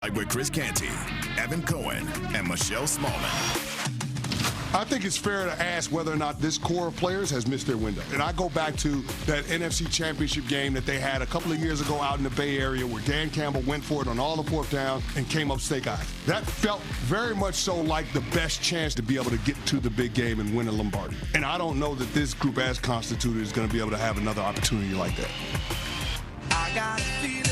With Chris Canty, Evan Cohen, and Michelle Smallman. I think it's fair to ask whether or not this core of players has missed their window. And I go back to that NFC Championship game that they had a couple of years ago out in the Bay Area where Dan Campbell went for it on all the fourth down and came up snake eyes. That felt very much so like the best chance to be able to get to the big game and win a Lombardi. And I don't know that this group as constituted is going to be able to have another opportunity like that. I got a feeling.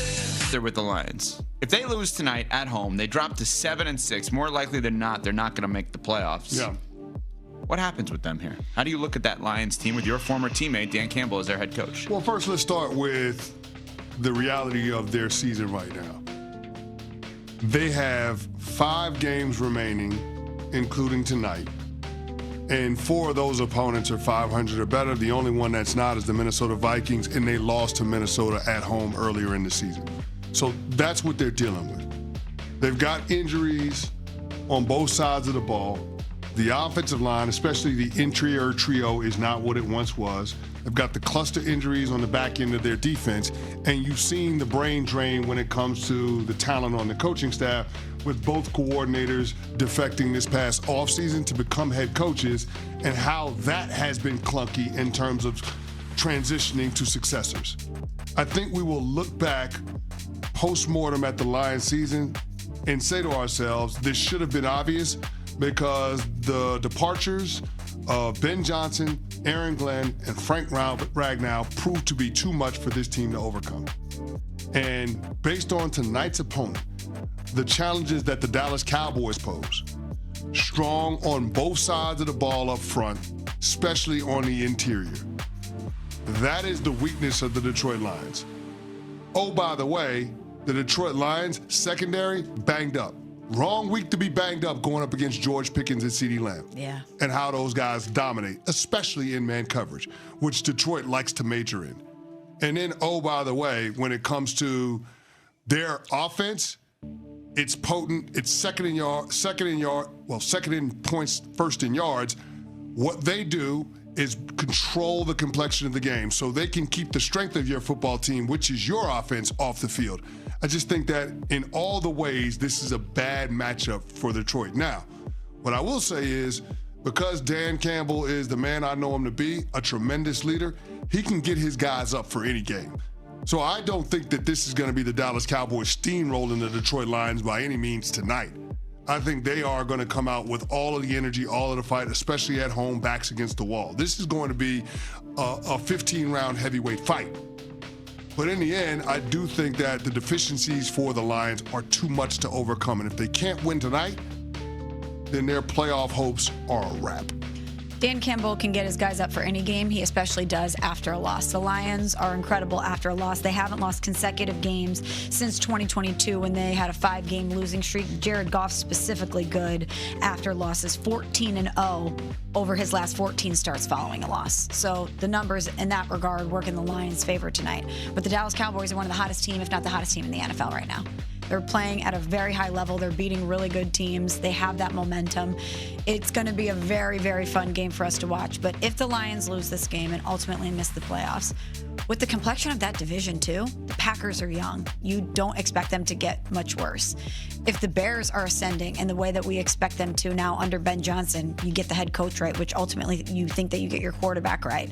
They're with the Lions. If they lose tonight at home, they drop to 7-6. More likely than not, they're not going to make the playoffs. Yeah. What happens with them here? How do you look at that Lions team with your former teammate, Dan Campbell, as their head coach? Well, first, let's start with the reality of their season right now. They have 5 games remaining, including tonight. And 4 of those opponents are 500 or better. The only one that's not is the Minnesota Vikings, and they lost to Minnesota at home earlier in the season. So that's what they're dealing with. They've got injuries on both sides of the ball. The offensive line, especially the interior trio, is not what it once was. They've got the cluster injuries on the back end of their defense, and you've seen the brain drain when it comes to the talent on the coaching staff, with both coordinators defecting this past offseason to become head coaches, and how that has been clunky in terms of transitioning to successors. I think we will look back post-mortem at the Lions season and say to ourselves, this should have been obvious, because the departures of Ben Johnson, Aaron Glenn, and Frank Ragnow proved to be too much for this team to overcome. And based on tonight's opponent, the challenges that the Dallas Cowboys pose, strong on both sides of the ball up front, especially on the interior. That is the weakness of the Detroit Lions. Oh, by the way, the Detroit Lions secondary banged up. Wrong week to be banged up going up against George Pickens and CeeDee Lamb. Yeah. And how those guys dominate, especially in man coverage, which Detroit likes to major in. And then, oh, by the way, when it comes to their offense, it's potent. It's second in points, first in yards. What they do is control the complexion of the game so they can keep the strength of your football team, which is your offense, off the field. I just think that in all the ways, this is a bad matchup for Detroit. Now, what I will say is, because Dan Campbell is the man I know him to be, a tremendous leader, he can get his guys up for any game. So I don't think that this is going to be the Dallas Cowboys steamrolling the Detroit Lions by any means tonight. I think they are going to come out with all of the energy, all of the fight, especially at home, backs against the wall. This is going to be a 15-round heavyweight fight. But in the end, I do think that the deficiencies for the Lions are too much to overcome. And if they can't win tonight, then their playoff hopes are a wrap. Dan Campbell can get his guys up for any game. He especially does after a loss. The Lions are incredible after a loss. They haven't lost consecutive games since 2022 when they had a 5-game losing streak. Jared Goff specifically good after losses, 14-0 over his last 14 starts following a loss. So the numbers in that regard work in the Lions' favor tonight. But the Dallas Cowboys are one of the hottest team, if not the hottest team in the NFL right now. They're playing at a very high level. They're beating really good teams. They have that momentum. It's going to be a very, very fun game for us to watch. But if the Lions lose this game and ultimately miss the playoffs, with the complexion of that division too, the Packers are young. You don't expect them to get much worse. If the Bears are ascending in the way that we expect them to now under Ben Johnson, you get the head coach right, which ultimately you think that you get your quarterback right.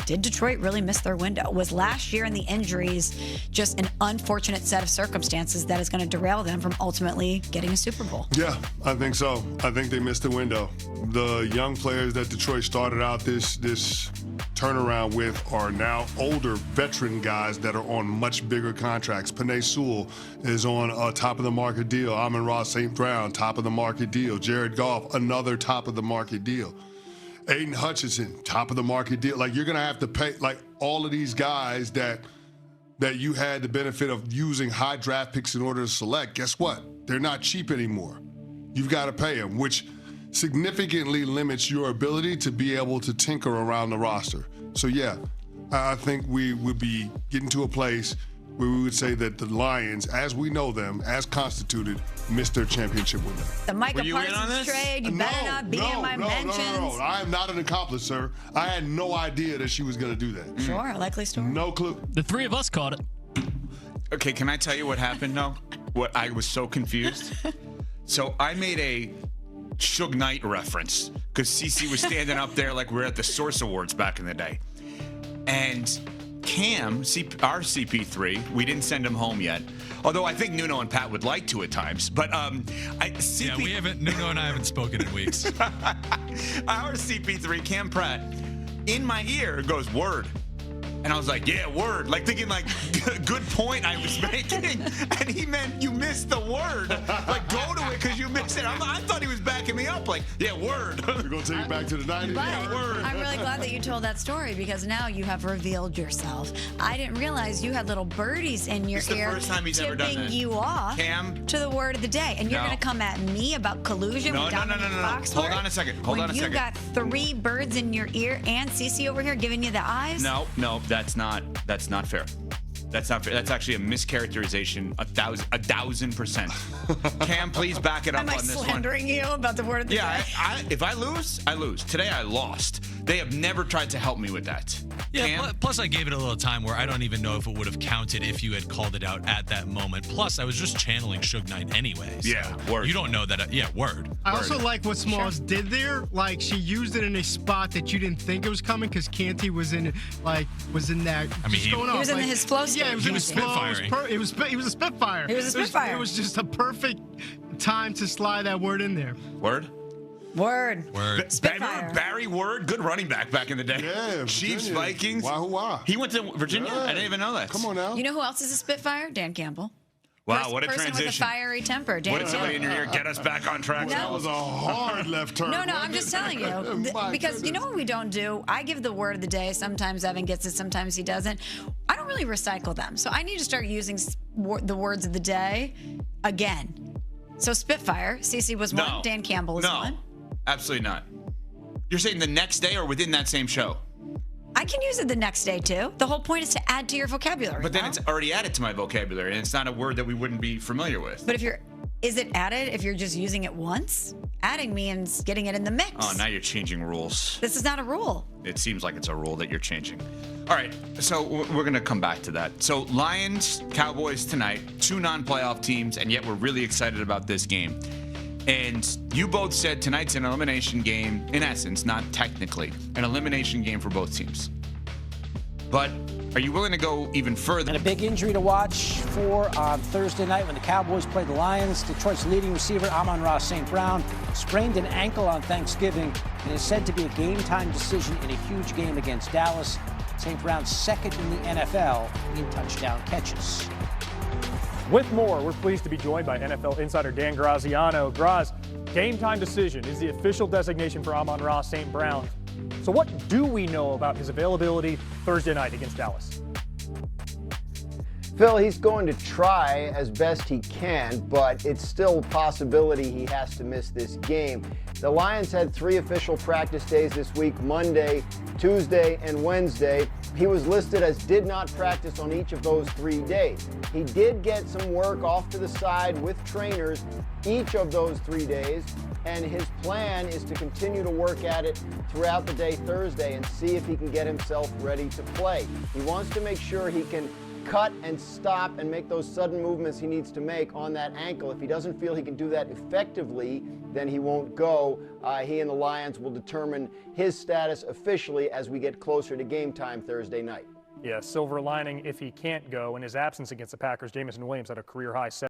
Did Detroit really miss their window? Was last year and the injuries just an unfortunate set of circumstances that is going to derail them from ultimately getting a Super Bowl? Yeah, I think so. I think they missed the window. The young players that Detroit started out this turnaround with are now older veteran guys that are on much bigger contracts. Penei Sewell is on a top-of-the-market deal. Amon-Ra St. Brown, top-of-the-market deal. Jared Goff, another top-of-the-market deal. Aiden Hutchinson, top-of-the-market deal. Like, you're going to have to pay, like, all of these guys that you had the benefit of using high draft picks in order to select. Guess what? They're not cheap anymore. You've got to pay them, which significantly limits your ability to be able to tinker around the roster. So, yeah, I think we would be getting to a place where we would say that the Lions, as we know them, as constituted, missed their championship window. The Micah Parsons trade, you better not be in my mentions. No. I am not an accomplice, sir. I had no idea that she was going to do that. Sure, likely story. No clue. The three of us caught it. Okay, can I tell you what happened, though? what I was so confused. So I made a Suge Knight reference because CeCe was standing up there like we were at the Source Awards back in the day. And Cam, our CP3, we didn't send him home yet. Although I think Nuno and Pat would like to at times. But Nuno and I haven't spoken in weeks. Our CP3, Cam Pratt, in my ear goes, word. And I was like, yeah, word. Like thinking like, good point I was making. And he meant you missed the word. Like go to it because you missed it. I thought he was backing me up like, yeah, word. We're going to take it back to the 90s. But word. I'm really glad that you told that story because now you have revealed yourself. I didn't realize you had little birdies in your It's the ear first time he's ever done tipping that. you off Cam? to the word of the day. And you're No. going to come at me about collusion No, with no, Dominic no, no, no. Foxworth? Hold on a second. Hold on a second. You got 3 birds in your ear and CeCe over here giving you the eyes? No, that's not fair. That's not fair. That's actually a mischaracterization, 1,000%. Cam, please back it up Am I on this one. slandering you about the word of the Yeah, day? if I lose, I lose. Today I lost. They have never tried to help me with that. Yeah, Cam? plus I gave it a little time where I don't even know if it would have counted if you had called it out at that moment. Plus, I was just channeling Suge Knight anyway. So Yeah, word. You don't know that. Word. I also like what Smalls did there. Like she used it in a spot that you didn't think it was coming because Canty was in that. I mean, just going he off, was in his flow state. Yeah, it was He in was his flow. spitfiring. He was a spitfire. He was a spitfire. It was just a perfect time to slide that word in there. Word? Word. Remember Barry Word, good running back in the day. Yeah, Chiefs, Virginia. Vikings. Wahoo-wah. He went to Virginia? Yeah. I didn't even know that. Come on now. You know who else is a spitfire? Dan Campbell. Wow, what a person transition. with a fiery temper. Dan What did somebody in Campbell. your ear get us back on track? No. That was a hard left turn. No, I'm wasn't just it? telling you. My Because you know goodness. what we don't do? I give the word of the day. Sometimes Evan gets it, sometimes he doesn't. I don't really recycle them. So I need to start using the words of the day again. So Spitfire, CeCe was one, Dan Campbell is one. No, absolutely not. You're saying the next day or within that same show? I can use it the next day too. The whole point is to add to your vocabulary. But then no? it's already added to my vocabulary, and it's not a word that we wouldn't be familiar with. But is it added if you're just using it once? Adding means getting it in the mix. Oh, now you're changing rules. This is not a rule. It seems like it's a rule that you're changing. All right, so we're going to come back to that. So Lions, Cowboys tonight, 2 non-playoff teams, and yet we're really excited about this game. And you both said tonight's an elimination game, in essence, not technically, an elimination game for both teams. But are you willing to go even further? And a big injury to watch for on Thursday night when the Cowboys played the Lions. Detroit's leading receiver, Amon-Ra St. Brown, sprained an ankle on Thanksgiving and is said to be a game-time decision in a huge game against Dallas. St. Brown's second in the NFL in touchdown catches. With more, we're pleased to be joined by NFL insider Dan Graziano. Graz, game time decision is the official designation for Amon-Ra St. Brown. So what do we know about his availability Thursday night against Dallas? Phil, he's going to try as best he can, but it's still a possibility he has to miss this game. The Lions had 3 official practice days this week, Monday, Tuesday, and Wednesday. He was listed as did not practice on each of those 3 days. He did get some work off to the side with trainers each of those 3 days, and his plan is to continue to work at it throughout the day Thursday and see if he can get himself ready to play. He wants to make sure he can cut and stop and make those sudden movements he needs to make on that ankle. If he doesn't feel he can do that effectively, then he won't go. He and the Lions will determine his status officially as we get closer to game time Thursday night. Yeah, silver lining if he can't go. In his absence against the Packers, Jamison Williams had a career-high